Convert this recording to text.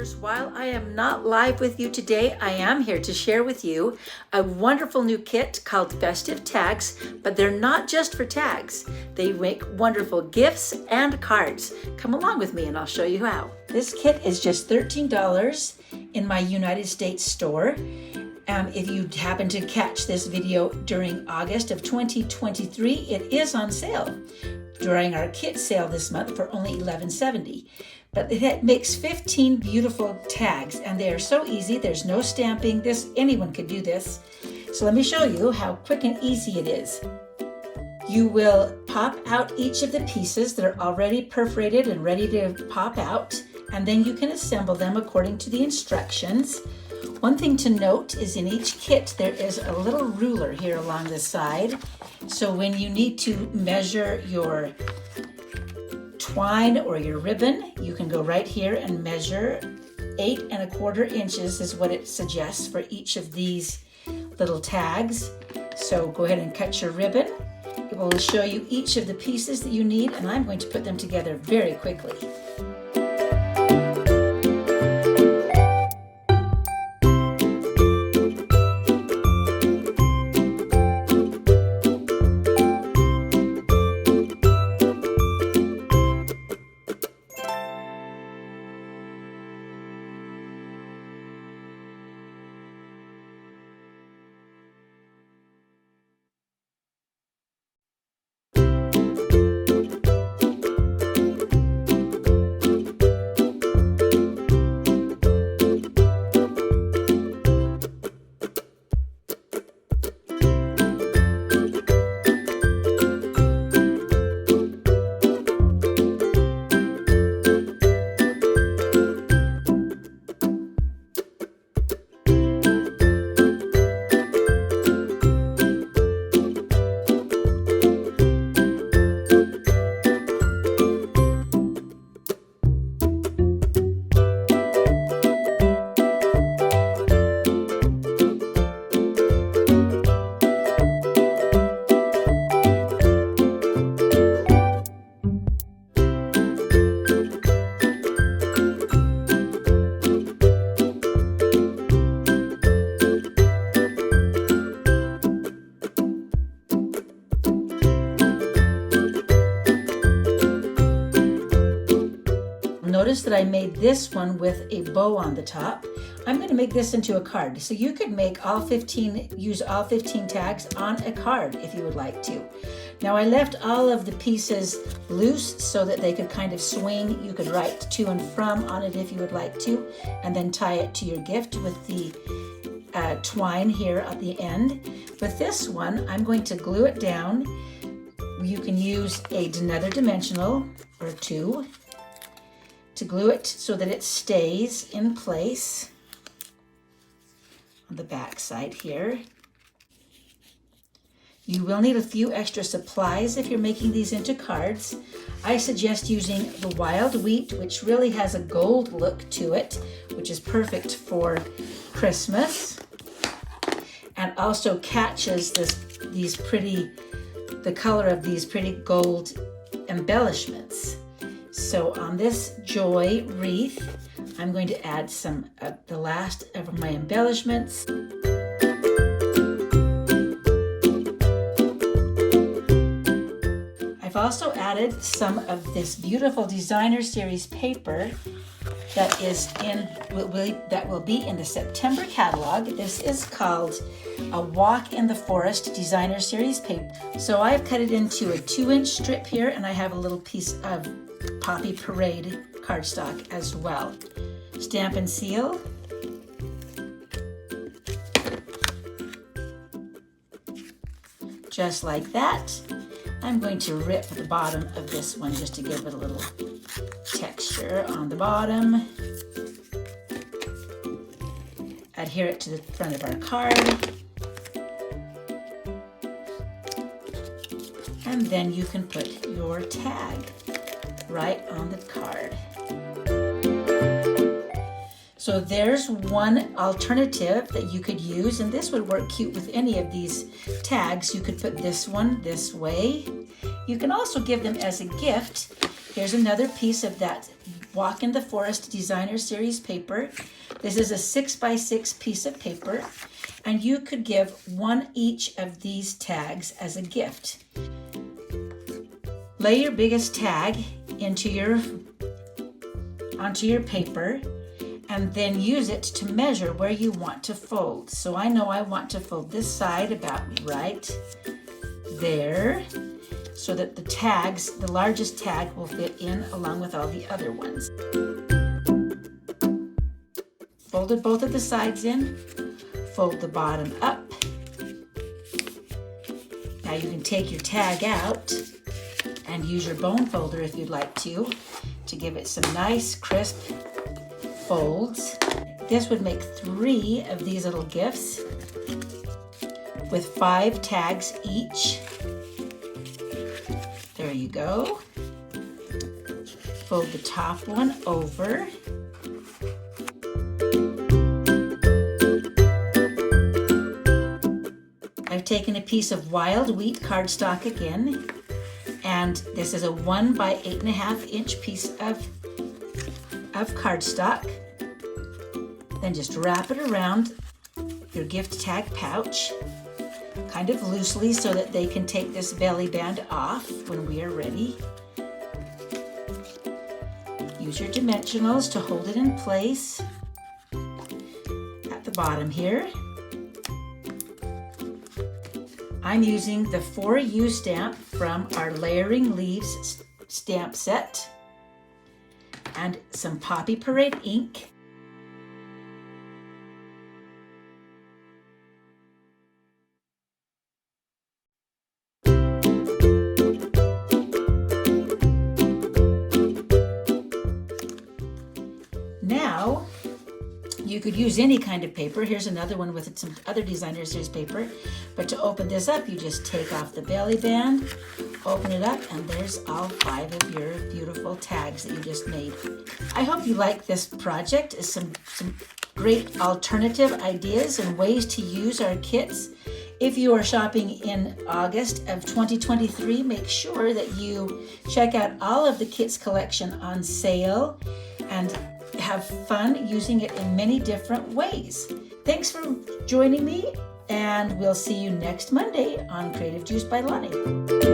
While I am not live with you today, I am here to share with you a wonderful new kit called Festive tags, but they're not just for tags. They make wonderful gifts and cards. Come along with me and I'll show you how. This kit is just $13 in my United States store. If you happen to catch this video during August of 2023, it is on sale during our kit sale this month for only $11.70. But it makes 15 beautiful tags, and they are so easy. There's no stamping. Anyone could do this. So let me show you how quick and easy it is. You will pop out each of the pieces that are already perforated and ready to pop out, and then you can assemble them according to the instructions. One thing to note is in each kit there is a little ruler here along the side. So when you need to measure your twine or your ribbon, you can go right here and measure 8 1/4 inches is what it suggests for each of these little tags. So go ahead and cut your ribbon. It will show you each of the pieces that you need, and I'm going to put them together very quickly. Notice that I made this one with a bow on the top. I'm going to make this into a card. So you could use all 15 tags on a card if you would like to. Now I left all of the pieces loose so that they could kind of swing. You could write to and from on it if you would like to, and then tie it to your gift with the twine here at the end. With this one, I'm going to glue it down. You can use another dimensional or two to glue it so that it stays in place on the back side here. You will need a few extra supplies if you're making these into cards. I suggest using the wild wheat, which really has a gold look to it, which is perfect for Christmas, and also catches the color of these pretty gold embellishments. So on this joy wreath, I'm going to add some of the last of my embellishments. I've also added some of this beautiful designer series paper that will be in the September catalog. This is called a Walk in the Forest designer series paper. So I've cut it into a 2-inch strip here, and I have a little piece of Poppy Parade cardstock as well. Stamp and seal. Just like that. I'm going to rip the bottom of this one just to give it a little texture on the bottom. Adhere it to the front of our card. And then you can put your tag right on the card. So there's one alternative that you could use, and this would work cute with any of these tags. You could put this one this way. You can also give them as a gift. Here's another piece of that Walk in the Forest Designer Series paper. This is a 6x6 piece of paper, and you could give one each of these tags as a gift. Lay your biggest tag onto your paper, and then use it to measure where you want to fold. So I know I want to fold this side about right there, so that the largest tag will fit in along with all the other ones. Folded both of the sides in, fold the bottom up. Now you can take your tag out and use your bone folder if you'd like to give it some nice crisp folds. This would make 3 of these little gifts with 5 tags each. There you go. Fold the top one over. I've taken a piece of wild wheat cardstock again, and this is a 1 by 8.5 inch piece of cardstock. Then just wrap it around your gift tag pouch, kind of loosely, so that they can take this belly band off when we are ready. Use your dimensionals to hold it in place at the bottom here. I'm using the 4U stamp from our Layering Leaves stamp set and some Poppy Parade ink. Now, you could use any kind of paper. Here's another one with some other Designer Series paper. But to open this up, you just take off the belly band, open it up, and there's all 5 of your beautiful tags that you just made. I hope you like this project. It's some great alternative ideas and ways to use our kits. If you are shopping in August of 2023, make sure that you check out all of the kits collection on sale and have fun using it in many different ways. Thanks for joining me, and we'll see you next Monday on Creative Juice by Lonnie.